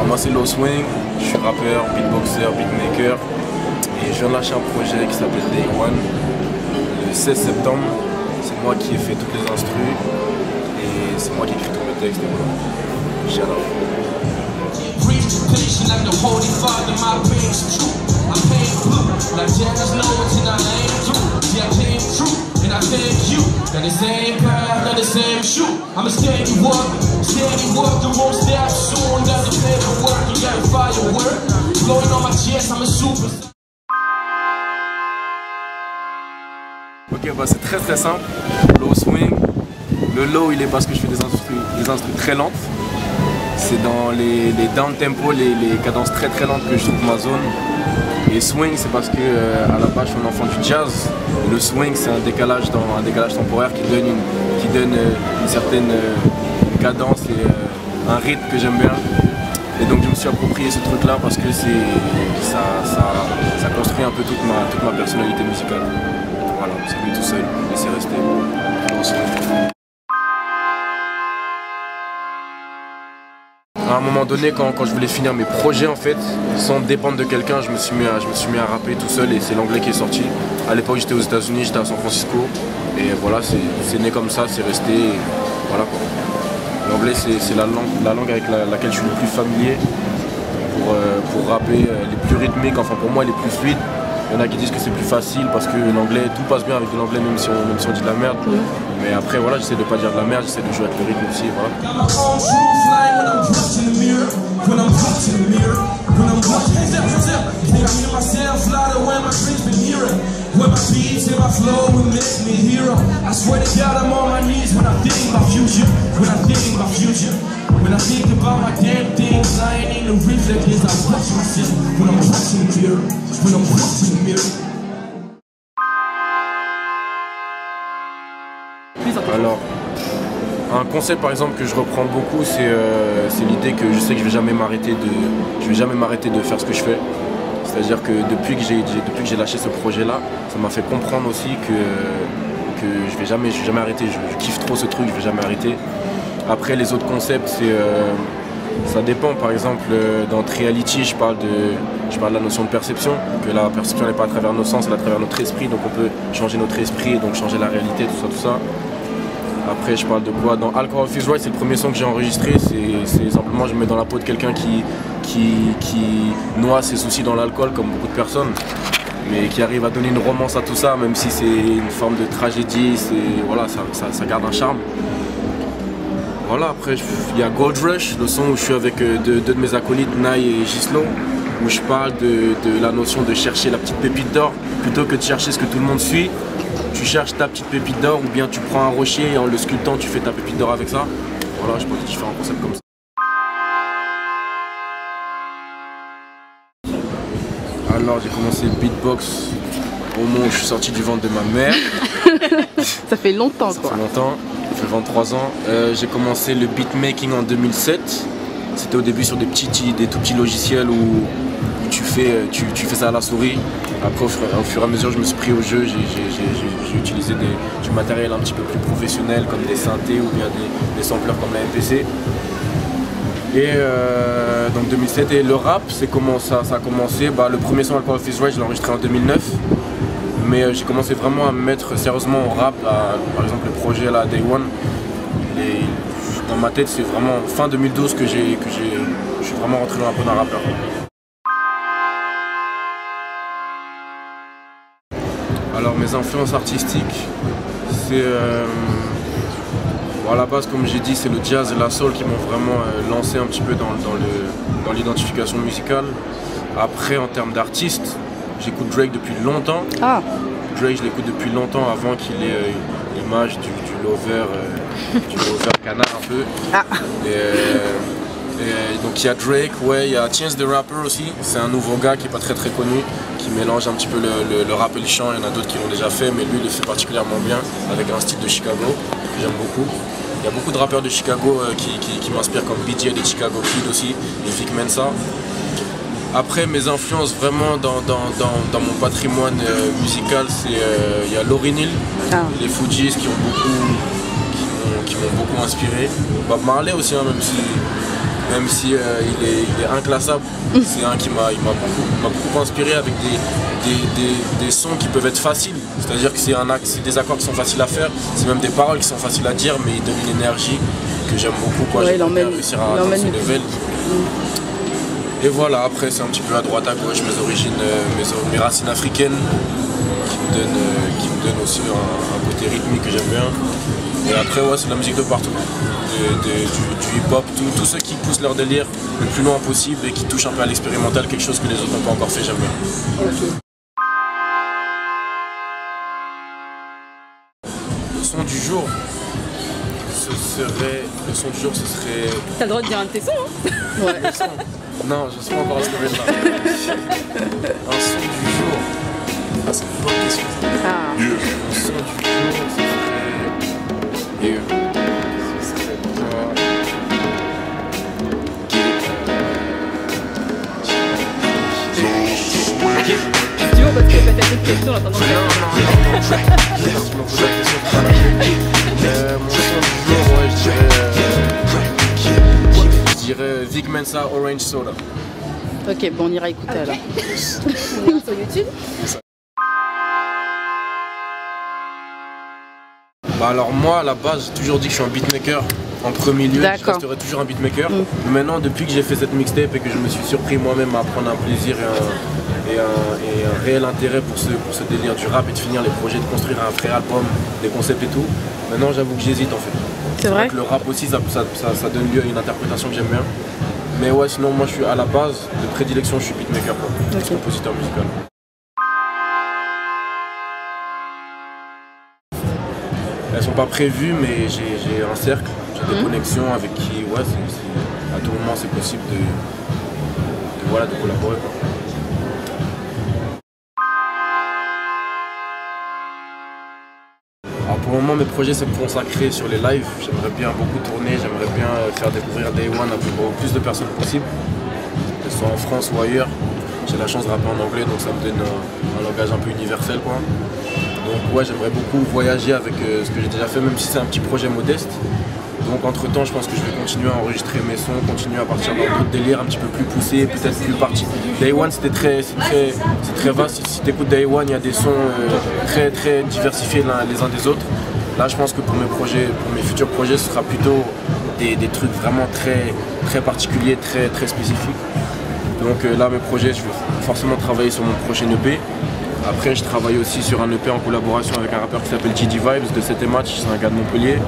Alors moi c'est Low Swing, je suis rappeur, beatboxer, beatmaker et je viens de lâcher un projet qui s'appelle Day One. Le 16 septembre, c'est moi qui ai fait toutes les instrus et c'est moi qui écris tous mes textes et voilà. J'adore. Ok, bah c'est très simple. Low swing. Le low il est parce que je fais des instrus très lentes. C'est dans les down tempo, les cadences très lentes que je trouve ma zone. Et swing c'est parce que à la base je suis un enfant du jazz. Et le swing c'est un décalage temporaire qui donne une certaine cadence et un rythme que j'aime bien. Et donc je me suis approprié ce truc là parce que ça construit un peu toute ma personnalité musicale. Voilà, c'est lui tout seul et c'est resté au swing. À un moment donné, quand je voulais finir mes projets, en fait, sans dépendre de quelqu'un, je me suis mis à rapper tout seul et c'est l'anglais qui est sorti. À l'époque, j'étais aux États-Unis, j'étais à San Francisco et voilà, c'est né comme ça, c'est resté. Et voilà quoi. L'anglais, c'est la langue avec laquelle je suis le plus familier pour rapper, les plus rythmiques, enfin pour moi, les plus fluides. Il y en a qui disent que c'est plus facile parce que l'anglais, tout passe bien avec de l'anglais même si on dit de la merde. Mais après voilà, j'essaie de pas dire de la merde, j'essaie de jouer avec le rythme aussi, voilà. When I think about my damn things, I ain't in the reflexes. I watch myself when I'm watching the mirror. When I'm watching the mirror. Alors, un concept par exemple que je reprends beaucoup, c'est l'idée que je sais que je vais jamais m'arrêter de faire ce que je fais. C'est-à-dire que depuis que j'ai lâché ce projet-là, ça m'a fait comprendre aussi que je vais jamais arrêter. Je kiffe trop ce truc, je vais jamais arrêter. Après les autres concepts, ça dépend. Par exemple, dans Reality, je parle de la notion de perception, que la perception n'est pas à travers nos sens, elle est à travers notre esprit, donc on peut changer notre esprit et donc changer la réalité, tout ça. Après, je parle de quoi? Dans Alcohol Feels Right, c'est le premier son que j'ai enregistré. C'est simplement, je me mets dans la peau de quelqu'un qui noie ses soucis dans l'alcool, comme beaucoup de personnes, mais qui arrive à donner une romance à tout ça, même si c'est une forme de tragédie. Voilà, ça garde un charme. Voilà, après il y a Gold Rush, le son où je suis avec deux de mes acolytes, Nai et Gislo, où je parle de la notion de chercher la petite pépite d'or, plutôt que de chercher ce que tout le monde suit. Tu cherches ta petite pépite d'or ou bien tu prends un rocher et en le sculptant tu fais ta pépite d'or avec ça. Voilà, je pense que différents concepts comme ça. Alors j'ai commencé le beatbox au moment où je suis sorti du ventre de ma mère. Ça fait longtemps quoi. Ça fait longtemps. J'ai 23 ans. J'ai commencé le beatmaking en 2007. C'était au début sur des tout petits logiciels où tu fais ça à la souris. Après, au fur et à mesure, je me suis pris au jeu. J'ai utilisé du matériel un petit peu plus professionnel, comme des synthés ou bien des sampleurs comme la MPC. Et donc 2007, et le rap, c'est comment ça a commencé. Le premier son Alcohol Feels Right, je l'ai enregistré en 2009. Mais j'ai commencé vraiment à me mettre sérieusement au rap, par exemple le projet là, Day One. Dans ma tête, c'est vraiment fin 2012 que je suis vraiment rentré dans la peau d'un rappeur. Alors mes influences artistiques, c'est à la base, comme j'ai dit, c'est le jazz et la soul qui m'ont vraiment lancé un petit peu dans l'identification musicale. Après, en termes d'artistes, j'écoute Drake depuis longtemps. Ah. Drake, je l'écoute depuis longtemps avant qu'il ait l'image du lover canard un peu. Ah. Et donc il y a Drake, ouais, il y a Chance the Rapper aussi. C'est un nouveau gars qui est pas très connu, qui mélange un petit peu le rap et le chant. Il y en a d'autres qui l'ont déjà fait, mais lui il le fait particulièrement bien avec un style de Chicago que j'aime beaucoup. Il y a beaucoup de rappeurs de Chicago qui m'inspirent, comme BJ et Chicago Kid aussi, et Vic Mensa. Après, mes influences vraiment dans mon patrimoine musical, il y a Lauryn Hill, les Fugees qui m'ont beaucoup inspiré. Bob Marley aussi, hein, même même si il est inclassable. C'est un qui m'a beaucoup inspiré avec des sons qui peuvent être faciles. C'est-à-dire que c'est des accords qui sont faciles à faire, c'est même des paroles qui sont faciles à dire, mais il donne une énergie que j'aime beaucoup. Ouais, j'aime bien réussir à atteindre ce level. Et voilà, après c'est un petit peu à droite à gauche mes origines, mes racines africaines qui me donnent aussi un côté rythmique que j'aime bien. Et après ouais, c'est de la musique de partout, du hip-hop, tous ceux qui poussent leur délire le plus loin possible et qui touchent un peu à l'expérimental, quelque chose que les autres n'ont pas encore fait, j'aime bien. Okay. Le son du jour, ce serait... T'as le droit de dire un de tes sons, hein? Ouais. Non, je ne sais pas encore à ce que je vais là. Un son du jour. Ah, c'est une bonne question. Ah. Le son du jour, ce serait quoi? Tu vois, parce que t'as fait cette question, là, pendant que... Non. Je me pose la question tout à l'heure. Mon son du jour, ouais, je dirais Vic Mensa Orange Soda. Ok, bon, on ira écouter alors. On est sur YouTube. Bah alors moi à la base j'ai toujours dit que je suis un beatmaker en premier lieu, je resterai toujours un beatmaker. Mais maintenant depuis que j'ai fait cette mixtape et que je me suis surpris moi-même à prendre un plaisir et un réel intérêt pour ce délire du rap et de finir les projets, de construire un vrai album, des concepts et tout, maintenant j'avoue que j'hésite en fait. C'est vrai que le rap aussi ça donne lieu à une interprétation que j'aime bien. Mais ouais sinon moi je suis à la base de prédilection, je suis beatmaker quoi, je suis compositeur musical. Elles sont pas prévues, mais j'ai un cercle, j'ai des connexions avec qui, ouais, à tout moment c'est possible de collaborer quoi. Alors pour le moment mes projets c'est me consacrer sur les lives, j'aimerais bien beaucoup tourner, j'aimerais bien faire découvrir Day One à plus de personnes possible, que ce soit en France ou ailleurs. J'ai la chance de rapper en anglais donc ça me donne un langage un peu universel quoi. Donc ouais, j'aimerais beaucoup voyager avec ce que j'ai déjà fait, même si c'est un petit projet modeste. Donc entre temps, je pense que je vais continuer à enregistrer mes sons, continuer à partir dans d'autres délires un petit peu plus poussés, peut-être plus partis. Day One, c'est très vaste. Si tu écoutes Day One, il y a des sons très diversifiés les uns des autres. Là, je pense que pour mes futurs projets, ce sera plutôt des trucs vraiment très particuliers, très spécifiques. Donc là, mes projets, je vais forcément travailler sur mon prochain EP. Après, je travaille aussi sur un EP en collaboration avec un rappeur qui s'appelle GD Vibes de 7 Match, c'est un gars de Montpellier.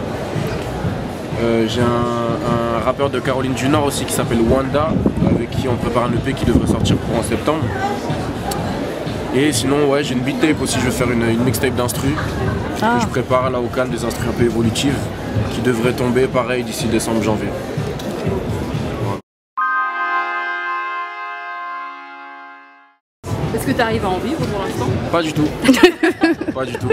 J'ai un rappeur de Caroline du Nord aussi qui s'appelle Wanda, avec qui on prépare un EP qui devrait sortir en septembre. Et sinon, ouais, j'ai une beat tape aussi, je vais faire une mixtape d'instru que je prépare là au Cannes, des instrus un peu évolutives, qui devrait tomber pareil d'ici décembre-janvier. Est-ce que tu arrives à en vivre pour l'instant? Pas du tout. Pas du tout.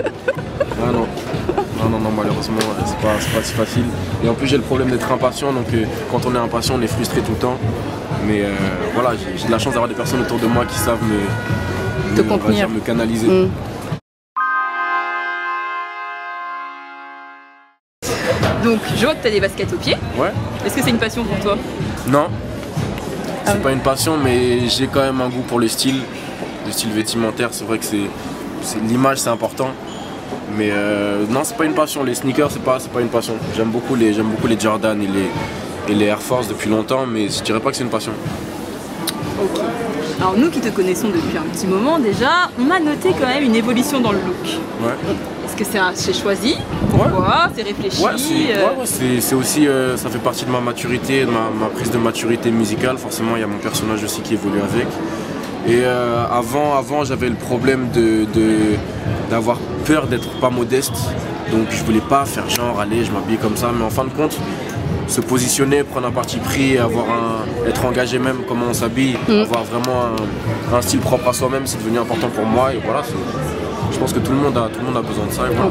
Non, malheureusement, c'est pas si facile. Et en plus, j'ai le problème d'être impatient, donc quand on est impatient, on est frustré tout le temps. Mais voilà, j'ai de la chance d'avoir des personnes autour de moi qui savent me canaliser. Donc, je vois que tu as des baskets aux pieds. Ouais. Est-ce que c'est une passion pour toi? Non. C'est pas une passion, mais j'ai quand même un goût pour le style vestimentaire. C'est vrai que l'image, c'est important. Mais non, c'est pas une passion. Les sneakers, c'est pas une passion. J'aime beaucoup les Jordan et les Air Force depuis longtemps, mais je dirais pas que c'est une passion. Ok. Alors nous qui te connaissons depuis un petit moment déjà, on a noté quand même une évolution dans le look. Ouais. Est-ce que c'est choisi? Pourquoi? C'est réfléchi? Ouais, c'est aussi, ça fait partie de ma maturité, de ma prise de maturité musicale. Forcément, il y a mon personnage aussi qui évolue avec. Et avant j'avais le problème d'avoir peur d'être pas modeste. Donc je voulais pas faire genre, allez, je m'habille comme ça. Mais en fin de compte, se positionner, prendre un parti pris, être engagé même comment on s'habille, avoir vraiment un style propre à soi-même, c'est devenu important pour moi. Et voilà, je pense que tout le monde a besoin de ça. Et voilà,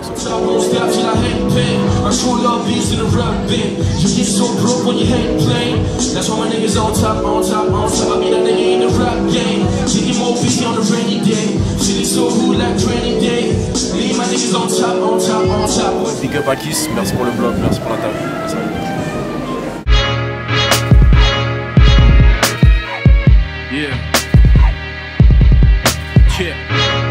Big up à Kiss, merci pour le blog, merci pour l'interview. Yeah.